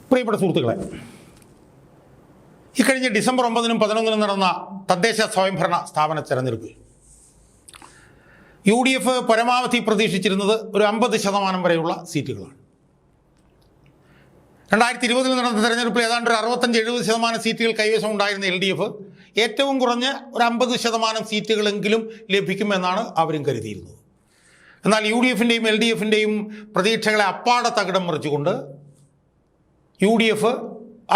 പ്രിയപ്പെട്ട സുഹൃത്തുക്കളെ, ഇക്കഴിഞ്ഞ ഡിസംബർ 9-നും 11-നും നടന്ന തദ്ദേശ സ്വയംഭരണ സ്ഥാപന തെരഞ്ഞെടുപ്പിൽ UDF പരമാവധി പ്രതീക്ഷിച്ചിരുന്നത് ഒരു 50% വരെയുള്ള സീറ്റുകളാണ്. 2020-ൽ നടന്ന തെരഞ്ഞെടുപ്പിൽ ഏതാണ്ട് ഒരു 65-70% സീറ്റുകൾ കൈവശം ഉണ്ടായിരുന്ന LDF ഏറ്റവും കുറഞ്ഞ് ഒരു 50% സീറ്റുകളെങ്കിലും ലഭിക്കുമെന്നാണ് അവരും കരുതിയിരുന്നത്. എന്നാൽ UDF-ൻ്റെയും LDF-ൻ്റെയും പ്രതീക്ഷകളെ അപ്പാടെ തകിടം മറിച്ചുകൊണ്ട് UDF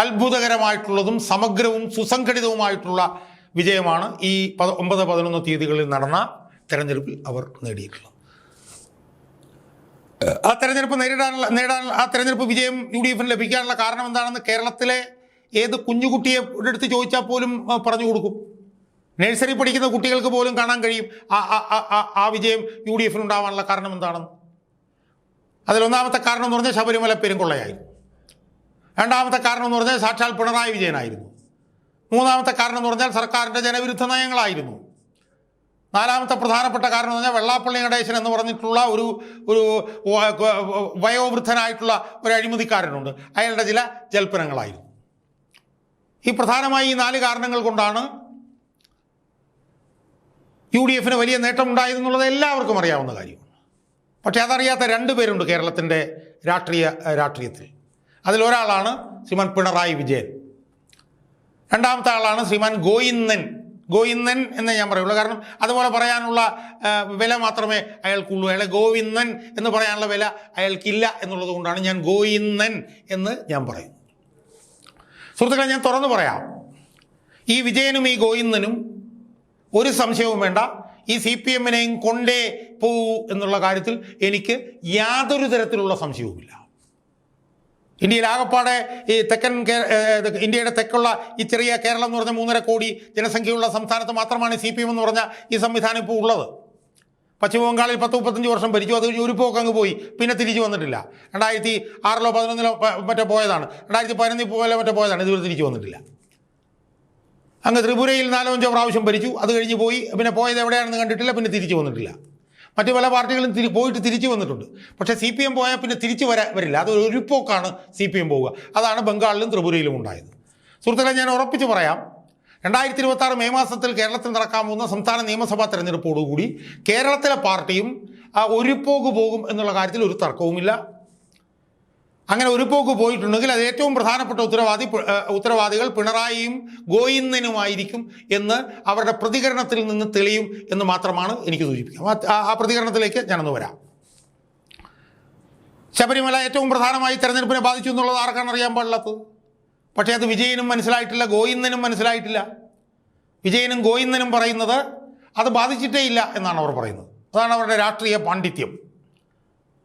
അത്ഭുതകരമായിട്ടുള്ളതും സമഗ്രവും സുസംഘടിതവുമായിട്ടുള്ള വിജയമാണ് ഈ 9-11 തീയതികളിൽ നടന്ന തെരഞ്ഞെടുപ്പിൽ അവർ നേടിയിട്ടുള്ളത്. ആ തെരഞ്ഞെടുപ്പ് നേടാൻ ആ തെരഞ്ഞെടുപ്പ് വിജയം UDF-ന് ലഭിക്കാനുള്ള കാരണം എന്താണെന്ന് കേരളത്തിലെ ഏത് കുഞ്ഞുകുട്ടിയെ എടുത്ത് ചോദിച്ചാൽ പോലും പറഞ്ഞു കൊടുക്കും. നഴ്സറി പഠിക്കുന്ന കുട്ടികൾക്ക് പോലും കാണാൻ കഴിയും ആ വിജയം UDF-ന് ഉണ്ടാവാനുള്ള കാരണം എന്താണെന്ന്. അതിലൊന്നാമത്തെ കാരണം എന്ന് പറഞ്ഞാൽ ശബരിമല പെരുങ്കൊള്ളയായിരുന്നു. രണ്ടാമത്തെ കാരണം എന്ന് പറഞ്ഞാൽ സാക്ഷാൽ പിണറായി വിജയനായിരുന്നു. മൂന്നാമത്തെ കാരണം എന്ന് പറഞ്ഞാൽ സർക്കാരിൻ്റെ ജനവിരുദ്ധ നയങ്ങളായിരുന്നു. നാലാമത്തെ പ്രധാനപ്പെട്ട കാരണം എന്ന് പറഞ്ഞാൽ വെള്ളാപ്പള്ളി നടേശൻ എന്ന് പറഞ്ഞിട്ടുള്ള ഒരു വയോവൃദ്ധനായിട്ടുള്ള ഒരു അഴിമതിക്കാരനുണ്ട്, അയാളുടെ ചില ജൽപ്പനങ്ങളായിരുന്നു. ഈ പ്രധാനമായി ഈ 4 കാരണങ്ങൾ കൊണ്ടാണ് UDF-ന് വലിയ നേട്ടമുണ്ടായതെന്നുള്ളത് എല്ലാവർക്കും അറിയാവുന്ന കാര്യമാണ്. പക്ഷേ അതറിയാത്ത 2 പേരുണ്ട് കേരളത്തിൻ്റെ രാഷ്ട്രീയത്തിൽ. അതിലൊരാളാണ് ശ്രീമാൻ പിണറായി വിജയൻ, രണ്ടാമത്തെ ആളാണ് ശ്രീമാൻ ഗോവിന്ദൻ എന്നേ ഞാൻ പറയുള്ളൂ. കാരണം അതുപോലെ പറയാനുള്ള വില മാത്രമേ അയാൾക്കുള്ളൂ. അയാളെ ഗോവിന്ദൻ എന്ന് പറയാനുള്ള വില അയാൾക്കില്ല എന്നുള്ളത് കൊണ്ടാണ് ഞാൻ ഗോവിന്ദൻ എന്ന് ഞാൻ പറയുന്നത്. സുഹൃത്തുക്കളെ, ഞാൻ തുറന്നു പറയാം, ഈ വിജയനും ഈ ഗോവിന്ദനും ഒരു സംശയവും വേണ്ട, ഈ CPM-നെയും കൊണ്ടേ പോവൂ എന്നുള്ള കാര്യത്തിൽ എനിക്ക് യാതൊരു തരത്തിലുള്ള സംശയവുമില്ല. ഇന്ത്യയിൽ ആകപ്പാടെ ഈ ഇന്ത്യയുടെ തെക്കുള്ള ഈ ചെറിയ കേരളം എന്ന് പറഞ്ഞ 3.5 കോടി ജനസംഖ്യയുള്ള സംസ്ഥാനത്ത് മാത്രമാണ് CPM എന്ന് പറഞ്ഞ ഈ സംവിധാനം ഇപ്പോൾ ഉള്ളത്. പശ്ചിമ ബംഗാളിൽ 10-35 വർഷം ഭരിച്ചു, അത് ഒരു പോക്ക് അങ്ങ് പോയി, പിന്നെ തിരിച്ചു വന്നിട്ടില്ല. 2006-ലോ 2011-ലോ മറ്റോ പോയതാണ്, 2015 പോലെ മറ്റോ പോയതാണ്, ഇതുവരെ തിരിച്ചു വന്നിട്ടില്ല. അങ്ങ് ത്രിപുരയിൽ 4-5 പ്രാവശ്യം ഭരിച്ചു, അത് കഴിഞ്ഞ് പോയി, പിന്നെ പോയത് എവിടെയാണെന്ന് കണ്ടിട്ടില്ല, പിന്നെ തിരിച്ചു വന്നിട്ടില്ല. മറ്റു പല പാർട്ടികളും പോയിട്ട് തിരിച്ചു വന്നിട്ടുണ്ട്. പക്ഷേ CPM പോയാൽ പിന്നെ തിരിച്ചു വരില്ല, അതൊരു പോക്കാണ് CPM പോവുക. അതാണ് ബംഗാളിലും ത്രിപുരയിലും ഉണ്ടായത്. സുഹൃത്തുക്കളെ, ഞാൻ ഉറപ്പിച്ച് പറയാം, 2026 മെയ് മാസത്തിൽ കേരളത്തിൽ നടക്കാൻ പോകുന്ന സംസ്ഥാന നിയമസഭാ തെരഞ്ഞെടുപ്പോടുകൂടി കേരളത്തിലെ പാർട്ടിയും ഒരു പോക്ക് പോകും എന്നുള്ള കാര്യത്തിൽ ഒരു തർക്കവുമില്ല. അങ്ങനെ ഒരു പോക്ക് പോയിട്ടുണ്ടെങ്കിൽ അത് ഏറ്റവും പ്രധാനപ്പെട്ട ഉത്തരവാദികൾ പിണറായിയും ഗോവിന്ദനുമായിരിക്കും എന്ന് അവരുടെ പ്രതികരണത്തിൽ നിന്ന് തെളിയും എന്ന് മാത്രമാണ് എനിക്ക് സൂചിപ്പിക്കാം. ആ പ്രതികരണത്തിലേക്ക് ഞാനൊന്ന് വരാം. ശബരിമല ഏറ്റവും പ്രധാനമായി തെരഞ്ഞെടുപ്പിനെ ബാധിച്ചു എന്നുള്ളത് ആർക്കാണ് അറിയാൻ പാടില്ലാത്തത്? പക്ഷേ അത് വിജയനും മനസ്സിലായിട്ടില്ല, ഗോവിന്ദനും മനസ്സിലായിട്ടില്ല. വിജയനും ഗോവിന്ദനും പറയുന്നത് അത് ബാധിച്ചിട്ടേ ഇല്ല എന്നാണ് അവർ പറയുന്നത്. അതാണ് അവരുടെ രാഷ്ട്രീയ പാണ്ഡിത്യം.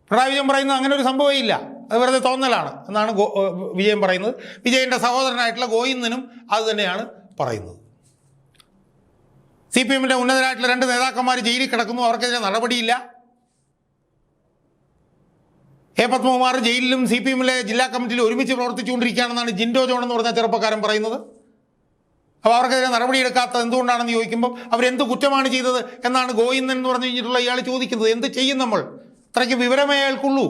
പിണറായി വിജയൻ പറയുന്നത് അങ്ങനെ ഒരു സംഭവമേ ഇല്ല, അത് വെറുതെ തോന്നലാണ് എന്നാണ് വിജയൻ പറയുന്നത്. വിജയൻ്റെ സഹോദരനായിട്ടുള്ള ഗോവിന്ദനും അത് തന്നെയാണ് പറയുന്നത്. CPM-ൻ്റെ ഉന്നതരായിട്ടുള്ള 2 നേതാക്കന്മാർ ജയിലിൽ കിടക്കുന്നു, അവർക്കെതിരെ നടപടിയില്ല. A. പത്മകുമാർ ജയിലിലും CPM-ലെ ജില്ലാ കമ്മിറ്റിയിൽ ഒരുമിച്ച് പ്രവർത്തിച്ചുകൊണ്ടിരിക്കുകയാണെന്നാണ് ജിൻഡോ ജോൺ എന്ന് പറഞ്ഞ ചെറുപ്പക്കാരൻ പറയുന്നത്. അപ്പോൾ അവർക്കെതിരെ നടപടിയെടുക്കാത്തത് എന്തുകൊണ്ടാണെന്ന് ചോദിക്കുമ്പോൾ അവരെന്ത് കുറ്റമാണ് ചെയ്തത് എന്നാണ് ഗോവിന്ദൻ എന്ന് പറഞ്ഞു കഴിഞ്ഞിട്ടുള്ള ഇയാൾ ചോദിക്കുന്നത്. എന്ത് ചെയ്യും നമ്മൾ? അത്രയ്ക്ക് വിവരമേ അയാൾക്കുള്ളൂ.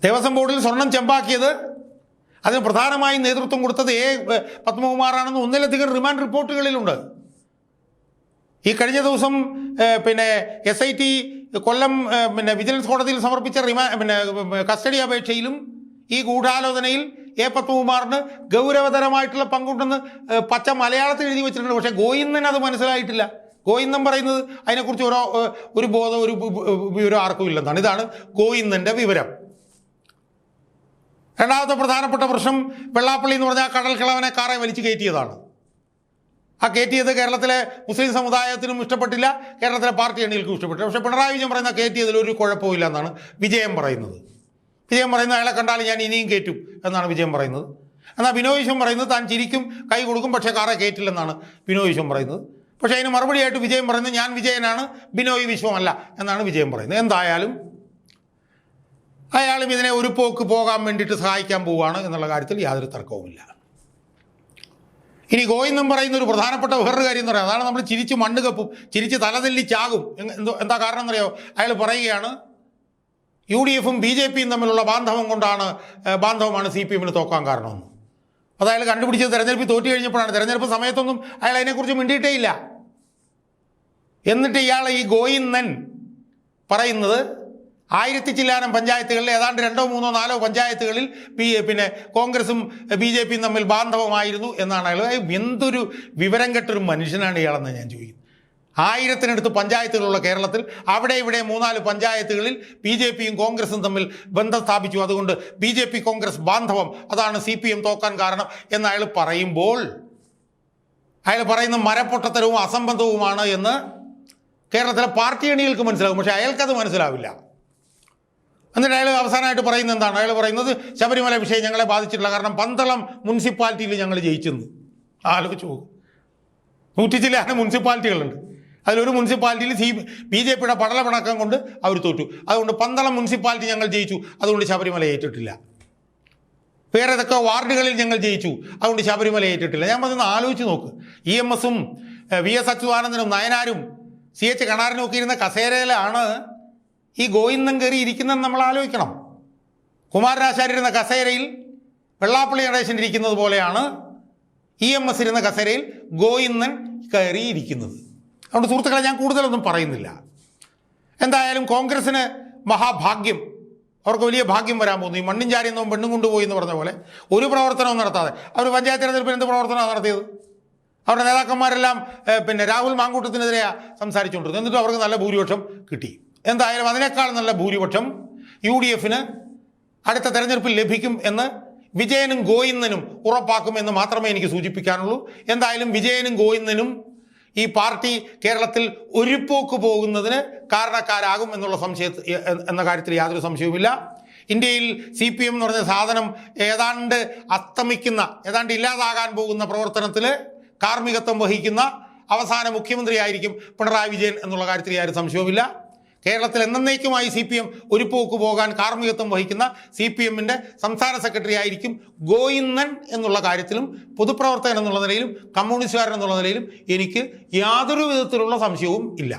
ദേവസ്വം ബോർഡിൽ സ്വർണം ചെമ്പാക്കിയത്, അതിന് പ്രധാനമായും നേതൃത്വം കൊടുത്തത് A. പത്മകുമാറാണെന്ന് 1-ലധികം റിമാൻഡ് റിപ്പോർട്ടുകളിലുണ്ട്. ഈ കഴിഞ്ഞ ദിവസം SIT കൊല്ലം വിജിലൻസ് കോടതിയിൽ സമർപ്പിച്ച കസ്റ്റഡി അപേക്ഷയിലും ഈ ഗൂഢാലോചനയിൽ A. പത്മകുമാറിന് ഗൗരവതരമായിട്ടുള്ള പങ്കുണ്ടെന്ന് പച്ച മലയാളത്തിൽ എഴുതി വെച്ചിട്ടുണ്ട്. പക്ഷേ ഗോവിന്ദൻ അത് മനസ്സിലായിട്ടില്ല. ഗോവിന്ദൻ പറയുന്നത് അതിനെക്കുറിച്ച് ഒരു ബോധം ഒരു വിവരം ആർക്കും ഇല്ലെന്നാണ്. ഇതാണ് ഗോവിന്ദൻ്റെ വിവരം. രണ്ടാമത്തെ പ്രധാനപ്പെട്ട പ്രശ്നം വെള്ളാപ്പള്ളി എന്ന് പറഞ്ഞാൽ കടൽ കിളവനെ കാറെ വലിച്ചു കയറ്റിയതാണ്. ആ കയറ്റിയത് കേരളത്തിലെ മുസ്ലിം സമുദായത്തിനും ഇഷ്ടപ്പെട്ടില്ല, കേരളത്തിലെ പാർട്ടി അണികൾക്കും ഇഷ്ടപ്പെട്ടില്ല. പക്ഷേ പിണറായി വിജയൻ പറയുന്ന കയറ്റിയതിൽ ഒരു കുഴപ്പമില്ല എന്നാണ് വിജയൻ പറയുന്നത്. അയാളെ കണ്ടാൽ ഞാൻ ഇനിയും കയറ്റും എന്നാണ് വിജയൻ പറയുന്നത്. എന്നാൽ ബിനോയ് വിശ്വം പറയുന്നത് താൻ ചിരിക്കും, കൈ കൊടുക്കും, പക്ഷേ കാറെ കയറ്റില്ലെന്നാണ് ബിനോയ് വിശ്വം പറയുന്നത്. പക്ഷേ അതിന് മറുപടിയായിട്ട് വിജയൻ പറയുന്നത് ഞാൻ വിജയനാണ്, ബിനോയ് വിശ്വമല്ല എന്നാണ് വിജയൻ പറയുന്നത്. എന്തായാലും അയാളും ഇതിനെ ഒരു പോക്ക് പോകാൻ വേണ്ടിയിട്ട് സഹായിക്കാൻ പോവുകയാണ് എന്നുള്ള കാര്യത്തിൽ യാതൊരു തർക്കവുമില്ല. ഇനി ഗോവിന്ദൻ പറയുന്ന ഒരു പ്രധാനപ്പെട്ട വേറൊരു കാര്യം എന്ന് പറയാം, അതാണ് നമ്മൾ ചിരിച്ച് മണ്ണ് കപ്പും, ചിരിച്ച് തലതെല്ലി ചാകും. എന്താ കാരണം എന്നറിയോ? അയാൾ പറയുകയാണ്, UDF-ഉം BJP-യും തമ്മിലുള്ള ബാന്ധവമാണ് CPM തോക്കാൻ കാരണമെന്ന്. അതായത് കണ്ടുപിടിച്ചത് തെരഞ്ഞെടുപ്പിൽ തോറ്റു കഴിഞ്ഞപ്പോഴാണ്. തെരഞ്ഞെടുപ്പ് സമയത്തൊന്നും അയാൾ അതിനെക്കുറിച്ച് മിണ്ടിയിട്ടേ ഇല്ല. എന്നിട്ട് ഇയാൾ ഈ ഗോയിന്നൻ പറയുന്നത് 1000 ചില്ലാനം പഞ്ചായത്തുകളിൽ ഏതാണ്ട് 2, 3, 4 പഞ്ചായത്തുകളിൽ പിന്നെ കോൺഗ്രസും BJP-യും തമ്മിൽ ബാന്ധവമായിരുന്നു എന്നാണ് അയാൾ. എന്തൊരു വിവരം കെട്ടൊരു മനുഷ്യനാണ് ഇയാളെന്ന് ഞാൻ ചോദിക്കുന്നത്. 1000-നടുത്ത് പഞ്ചായത്തുകളുള്ള കേരളത്തിൽ അവിടെ ഇവിടെ 3-4 പഞ്ചായത്തുകളിൽ BJP-യും കോൺഗ്രസും തമ്മിൽ ബന്ധം സ്ഥാപിച്ചു. അതുകൊണ്ട് BJP കോൺഗ്രസ് ബാന്ധവം, അതാണ് CPM തോക്കാൻ കാരണം എന്ന് അയാൾ പറയുമ്പോൾ അയാൾ പറയുന്ന മരപ്പൊട്ടത്തരവും അസംബന്ധവുമാണ് എന്ന് കേരളത്തിലെ പാർട്ടി അണികൾക്ക് മനസ്സിലാകും. പക്ഷേ അയാൾക്കത് മനസ്സിലാവില്ല. എന്നിട്ട് അയാൾ അവസാനമായിട്ട് പറയുന്നത് എന്താണ്? അയാൾ പറയുന്നത് ശബരിമല വിഷയം ഞങ്ങളെ ബാധിച്ചിട്ടില്ല, കാരണം പന്തളം മുനിസിപ്പാലിറ്റിയിൽ ഞങ്ങൾ ജയിച്ചെന്ന്. ആലോചിച്ച് പോകും. 100 ചില്ലാനം മുനിസിപ്പാലിറ്റികളുണ്ട്. അതിലൊരു മുനിസിപ്പാലിറ്റിയിൽ BJP-യുടെ പടലപ്പിണക്കം കൊണ്ട് അവർ തോറ്റു. അതുകൊണ്ട് പന്തളം മുനിസിപ്പാലിറ്റി ഞങ്ങൾ ജയിച്ചു, അതുകൊണ്ട് ശബരിമല ഏറ്റിട്ടില്ല. വേറെ ഏതൊക്കെ വാർഡുകളിൽ ഞങ്ങൾ ജയിച്ചു, അതുകൊണ്ട് ശബരിമല ഏറ്റിട്ടില്ല. ഞാൻ പറഞ്ഞൊന്ന് ആലോചിച്ച് നോക്ക്. EMS-ഉം VS അച്യുതാനന്ദനും നയനാരും CH കണാരനും ഒക്കെ ഇരുന്ന കസേരയിലാണ് ഈ ഗോവിന്ദൻ കയറി ഇരിക്കുന്നതെന്ന് നമ്മൾ ആലോചിക്കണം. കുമാരനാശാരി ഇരുന്ന കസേരയിൽ വെള്ളാപ്പള്ളി നടേശൻ ഇരിക്കുന്നത് പോലെയാണ് EMS ഇരുന്ന കസേരയിൽ ഗോവിന്ദൻ കയറിയിരിക്കുന്നത്. അതുകൊണ്ട് സുഹൃത്തുക്കളെ ഞാൻ കൂടുതലൊന്നും പറയുന്നില്ല. എന്തായാലും കോൺഗ്രസ്സിന് മഹാഭാഗ്യം, അവർക്ക് വലിയ ഭാഗ്യം വരാൻ പോകുന്നു. ഈ മണ്ണും ചാരി എന്നോ പെണ്ണും കൊണ്ടുപോയി എന്ന് പറഞ്ഞ പോലെ ഒരു പ്രവർത്തനവും നടത്താതെ അവർ പഞ്ചായത്ത് തെരഞ്ഞെടുപ്പിൽ എന്ത് പ്രവർത്തനമാണ് നടത്തിയത്? അവരുടെ നേതാക്കന്മാരെല്ലാം പിന്നെ രാഹുൽ മാങ്കൂട്ടത്തിനെതിരെ സംസാരിച്ചുകൊണ്ടിരുന്നു. എന്നിട്ടും അവർക്ക് നല്ല ഭൂരിപക്ഷം കിട്ടി. എന്തായാലും അതിനേക്കാൾ നല്ല ഭൂരിപക്ഷം UDF-ന് അടുത്ത തെരഞ്ഞെടുപ്പിൽ ലഭിക്കും എന്ന് വിജയനും ഗോവിന്ദനും ഉറപ്പാക്കുമെന്ന് മാത്രമേ എനിക്ക് സൂചിപ്പിക്കാനുള്ളൂ. എന്തായാലും വിജയനും ഗോവിന്ദനും ഈ പാർട്ടി കേരളത്തിൽ ഒരു പോക്ക് പോകുന്നതിന് കാരണക്കാരാകും എന്ന കാര്യത്തിൽ യാതൊരു സംശയവുമില്ല. ഇന്ത്യയിൽ CPM എന്ന് പറഞ്ഞ സാധനം ഏതാണ്ട് അസ്തമിക്കുന്ന, ഏതാണ്ട് ഇല്ലാതാകാൻ പോകുന്ന പ്രവർത്തനത്തിൽ കാർമ്മികത്വം വഹിക്കുന്ന അവസാന മുഖ്യമന്ത്രിയായിരിക്കും പിണറായി വിജയൻ എന്നുള്ള കാര്യത്തിൽ യാതൊരു സംശയവുമില്ല. കേരളത്തിൽ എന്നേക്കുമായി CPM ഒരു പോക്ക് പോകാൻ കാർമ്മികത്വം വഹിക്കുന്ന CPM-ന്റെ സംസ്ഥാന സെക്രട്ടറി ആയിരിക്കും ഗോവിന്ദൻ എന്നുള്ള കാര്യത്തിലും പൊതുപ്രവർത്തകൻ എന്നുള്ള നിലയിലും കമ്മ്യൂണിസ്റ്റുകാരൻ എന്നുള്ള നിലയിലും എനിക്ക് യാതൊരു വിധത്തിലുള്ള സംശയവും ഇല്ല.